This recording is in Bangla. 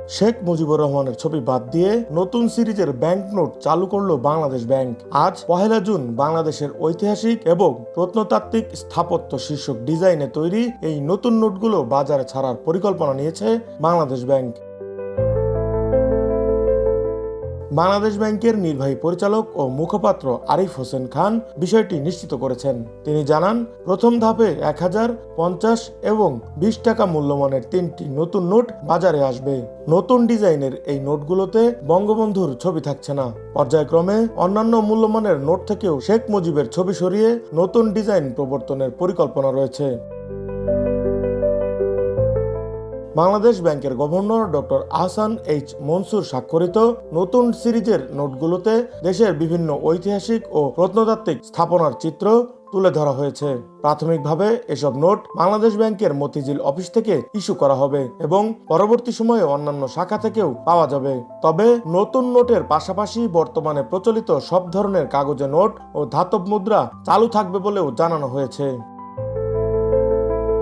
শেখ মুজিবুর রহমানের ছবি বাদ দিয়ে নতুন সিরিজের ব্যাংক নোট চালু করলো বাংলাদেশ ব্যাংক। আজ 1 জুন বাংলাদেশের ঐতিহাসিক এবং প্রত্নতাত্ত্বিক স্থাপত্য শীর্ষক ডিজাইনে তৈরি এই নতুন নোটগুলো বাজারে ছাড়ার পরিকল্পনা নিয়েছে বাংলাদেশ ব্যাংক। বাংলাদেশ ব্যাংকের নির্বাহী পরিচালক ও মুখপাত্র আরিফ হোসেন খান বিষয়টি নিশ্চিত করেছেন। তিনি জানান, প্রথম ধাপে 1000, 50 এবং 20 টাকা মূল্যমানের 3টি নতুন নোট বাজারে আসবে। নতুন ডিজাইনের এই নোটগুলোতে বঙ্গবন্ধুর ছবি থাকছে না। পর্যায়ক্রমে অন্যান্য মূল্যমানের নোট থেকেও শেখ মুজিবের ছবি সরিয়ে নতুন ডিজাইন প্রবর্তনের পরিকল্পনা রয়েছে। বাংলাদেশ ব্যাংকের governor doctor Ahsan H Mansur স্বাক্ষরিত নতুন সিরিজের নোটগুলোতে দেশের বিভিন্ন ঐতিহাসিক ও প্রত্নতাত্ত্বিক স্থাপনার চিত্র তুলে ধরা হয়েছে। প্রাথমিকভাবে এসব নোট বাংলাদেশ ব্যাংকের মতিঝিল অফিস থেকে ইস্যু করা হবে এবং পরবর্তী সময়ে অন্যান্য শাখা থেকেও পাওয়া যাবে। তবে নতুন নোটের পাশাপাশি বর্তমানে প্রচলিত সব ধরনের কাগজে নোট ও ধাতব মুদ্রা চালু থাকবে বলেও জানানো হয়েছে।